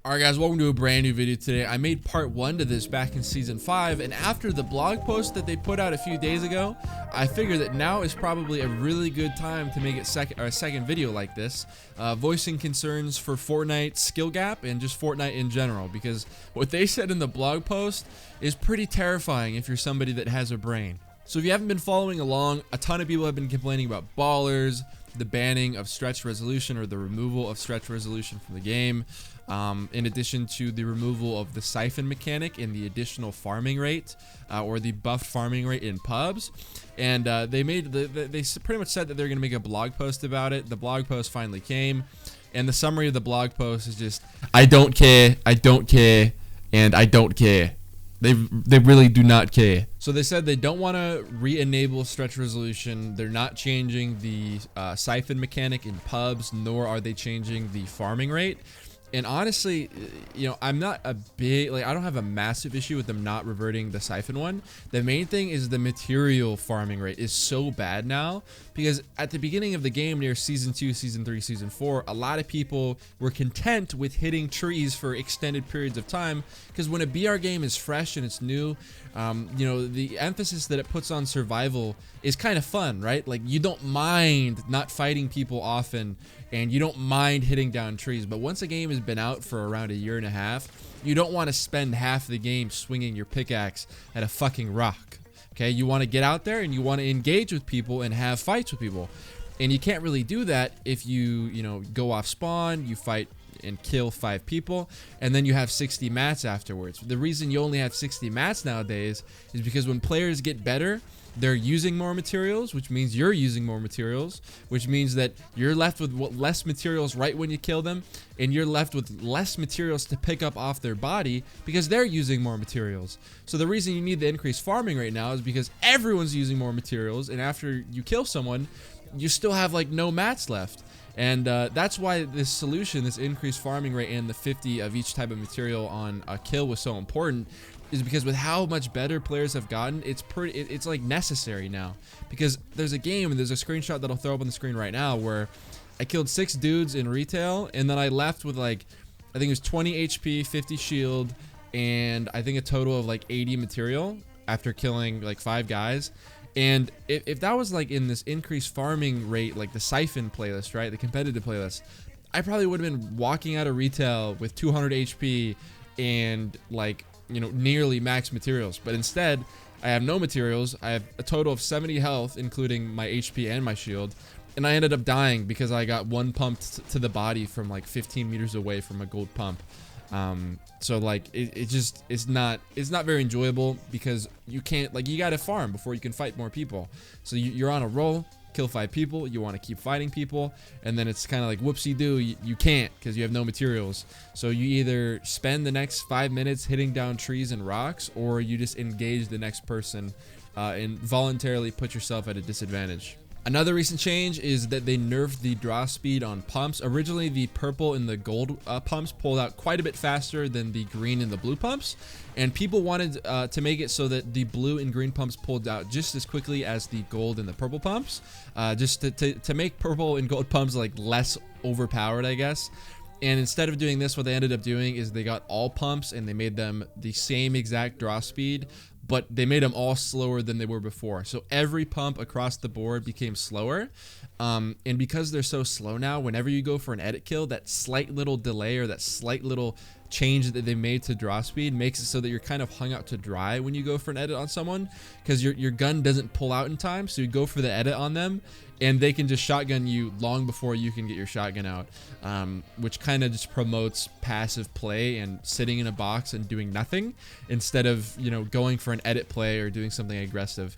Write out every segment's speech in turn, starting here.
Alright guys, welcome to a brand new video today. I made part 1 to this back in season 5, and after the blog post that they put out a few days ago, I figured that now is probably a really good time to make it a second video like this, voicing concerns for Fortnite skill gap and just Fortnite in general, because what they said in the blog post is pretty terrifying if you're somebody that has a brain. So if you haven't been following along, a ton of people have been complaining about ballers, the banning of stretch resolution or the removal of stretch resolution from the game, in addition to the removal of the siphon mechanic and the additional farming rate or the buffed farming rate in pubs. And they pretty much said that they're going to make a blog post about it. The blog post finally came, and the summary of the blog post is just, I don't care, and I don't care. They really do not care. So they said they don't want to re-enable stretch resolution. They're not changing the siphon mechanic in pubs, nor are they changing the farming rate. And honestly, you know, I'm not a big, I don't have a massive issue with them not reverting the siphon one. The main thing is the material farming rate is so bad now, because at the beginning of the game near season 2, season 3, season 4, a lot of people were content with hitting trees for extended periods of time, because when a BR game is fresh and it's new, you know, the emphasis that it puts on survival is kind of fun, right? Like, you don't mind not fighting people often, and you don't mind hitting down trees. But once a game has been out for around a year and a half, you don't want to spend half the game swinging your pickaxe at a fucking rock. Okay, you want to get out there and you want to engage with people and have fights with people. And you can't really do that if you know, go off spawn, you fight and kill 5 people, and then you have 60 mats afterwards. The reason you only have 60 mats nowadays is because when players get better, they're using more materials, which means you're using more materials, which means that you're left with less materials right when you kill them, and you're left with less materials to pick up off their body because they're using more materials. So the reason you need the increased farming right now is because everyone's using more materials, and after you kill someone, you still have like no mats left. And that's why this solution, this increased farming rate and the 50 of each type of material on a kill was so important, is because with how much better players have gotten, it's like necessary now. Because there's a game, and there's a screenshot that I'll throw up on the screen right now, where I killed 6 dudes in retail, and then I left with like, I think it was 20 HP, 50 shield, and I think a total of like 80 material after killing like 5 guys. And if that was like in this increased farming rate, like the siphon playlist, right, the competitive playlist, I probably would have been walking out of retail with 200 HP and like, you know, nearly max materials. But instead, I have no materials. I have a total of 70 health, including my HP and my shield, and I ended up dying because I got one pumped to the body from like 15 meters away from a gold pump. So like it's not very enjoyable, because you can't, like, you gotta farm before you can fight more people. So you're on a roll, kill 5 people, you want to keep fighting people, and then it's kind of like whoopsie-doo, you can't because you have no materials. So you either spend the next 5 minutes hitting down trees and rocks, or you just engage the next person and voluntarily put yourself at a disadvantage. Another recent change is that they nerfed the draw speed on pumps. Originally, the purple and the gold pumps pulled out quite a bit faster than the green and the blue pumps, and people wanted to make it so that the blue and green pumps pulled out just as quickly as the gold and the purple pumps, just to make purple and gold pumps like less overpowered, I guess. And instead of doing this, what they ended up doing is they got all pumps and they made them the same exact draw speed, but they made them all slower than they were before. So every pump across the board became slower. And because they're so slow now, whenever you go for an edit kill, that slight little delay or that slight little change that they made to draw speed makes it so that you're kind of hung out to dry when you go for an edit on someone, because your gun doesn't pull out in time. So you go for the edit on them, and they can just shotgun you long before you can get your shotgun out, which kind of just promotes passive play and sitting in a box and doing nothing, instead of, you know, going for an edit play or doing something aggressive,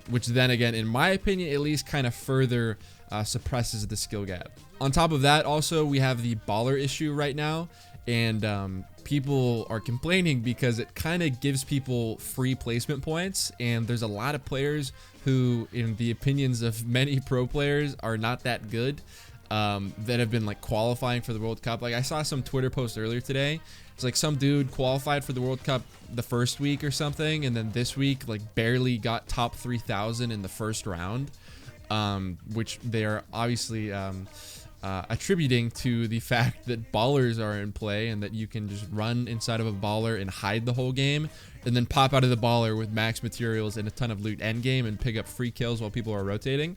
which then again, in my opinion at least, kind of further suppresses the skill gap. On top of that, also, we have the baller issue right now, and people are complaining because it kind of gives people free placement points, and there's a lot of players who, in the opinions of many pro players, are not that good, that have been like qualifying for the World Cup. Like, I saw some Twitter post earlier today. It's like some dude qualified for the World Cup the first week or something, and then this week like barely got top 3,000 in the first round, which they are obviously attributing to the fact that ballers are in play and that you can just run inside of a baller and hide the whole game and then pop out of the baller with max materials and a ton of loot end game and pick up free kills while people are rotating.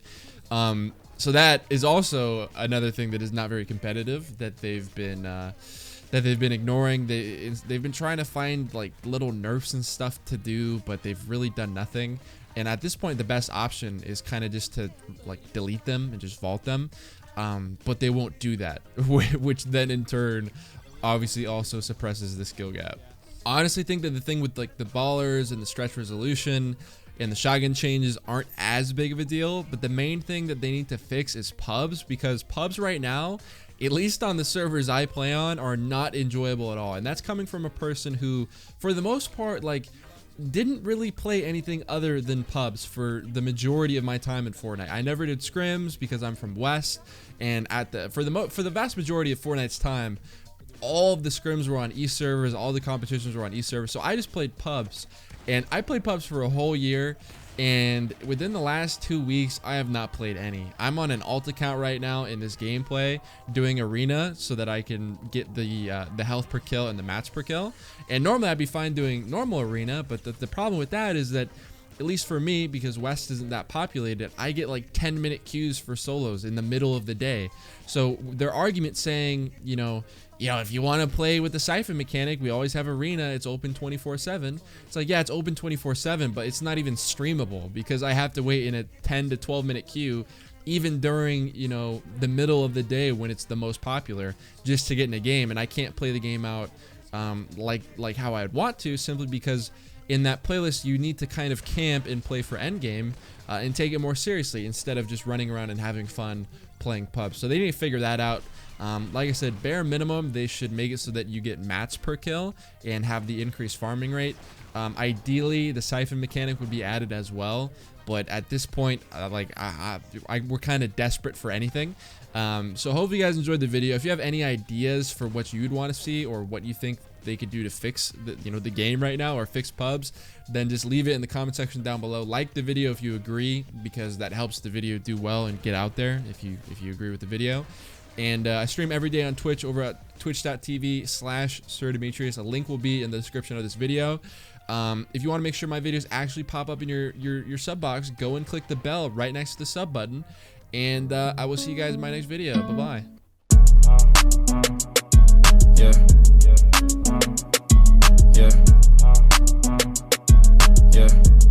So that is also another thing that is not very competitive that they've been ignoring. They've been trying to find like little nerfs and stuff to do, but they've really done nothing. And at this point, the best option is kind of just to like delete them and just vault them. But they won't do that, which then in turn obviously also suppresses the skill gap. I honestly think that the thing with like the ballers and the stretch resolution and the shotgun changes aren't as big of a deal, but the main thing that they need to fix is pubs, because pubs right now, at least on the servers I play on, are not enjoyable at all. And that's coming from a person who, for the most part, like, didn't really play anything other than pubs for the majority of my time in Fortnite. I never did scrims because I'm from West, and for the vast majority of Fortnite's time, all of the scrims were on East servers, all the competitions were on East servers. So I just played pubs, and I played pubs for a whole year. And within the last 2 weeks, I have not played any. I'm on an alt account right now in this gameplay doing arena so that I can get the health per kill and the mats per kill. And normally I'd be fine doing normal arena, but the problem with that is that, at least for me, because West isn't that populated, I get like 10-minute queues for solos in the middle of the day. So their argument saying, you know, if you want to play with the siphon mechanic, we always have arena, it's open 24/7. It's like, yeah, it's open 24/7, but it's not even streamable because I have to wait in a 10 to 12-minute queue even during, you know, the middle of the day when it's the most popular, just to get in a game. And I can't play the game out like how I'd want to, simply because in that playlist you need to kind of camp and play for endgame and take it more seriously instead of just running around and having fun playing pubs. So they need to figure that out. Like I said, bare minimum, they should make it so that you get mats per kill and have the increased farming rate. Ideally, the siphon mechanic would be added as well, but at this point, we're kind of desperate for anything. So hopefully you guys enjoyed the video. If you have any ideas for what you'd want to see or what you think they could do to fix the game right now or fix pubs, then just leave it in the comment section down below. Like the video if you agree, because that helps the video do well and get out there if you agree with the video. And I stream every day on Twitch over at twitch.tv/SirDimetrious. A link will be in the description of this video. If you want to make sure my videos actually pop up in your sub box, go and click the bell right next to the sub button. And I will see you guys in my next video. Bye-bye. Yeah.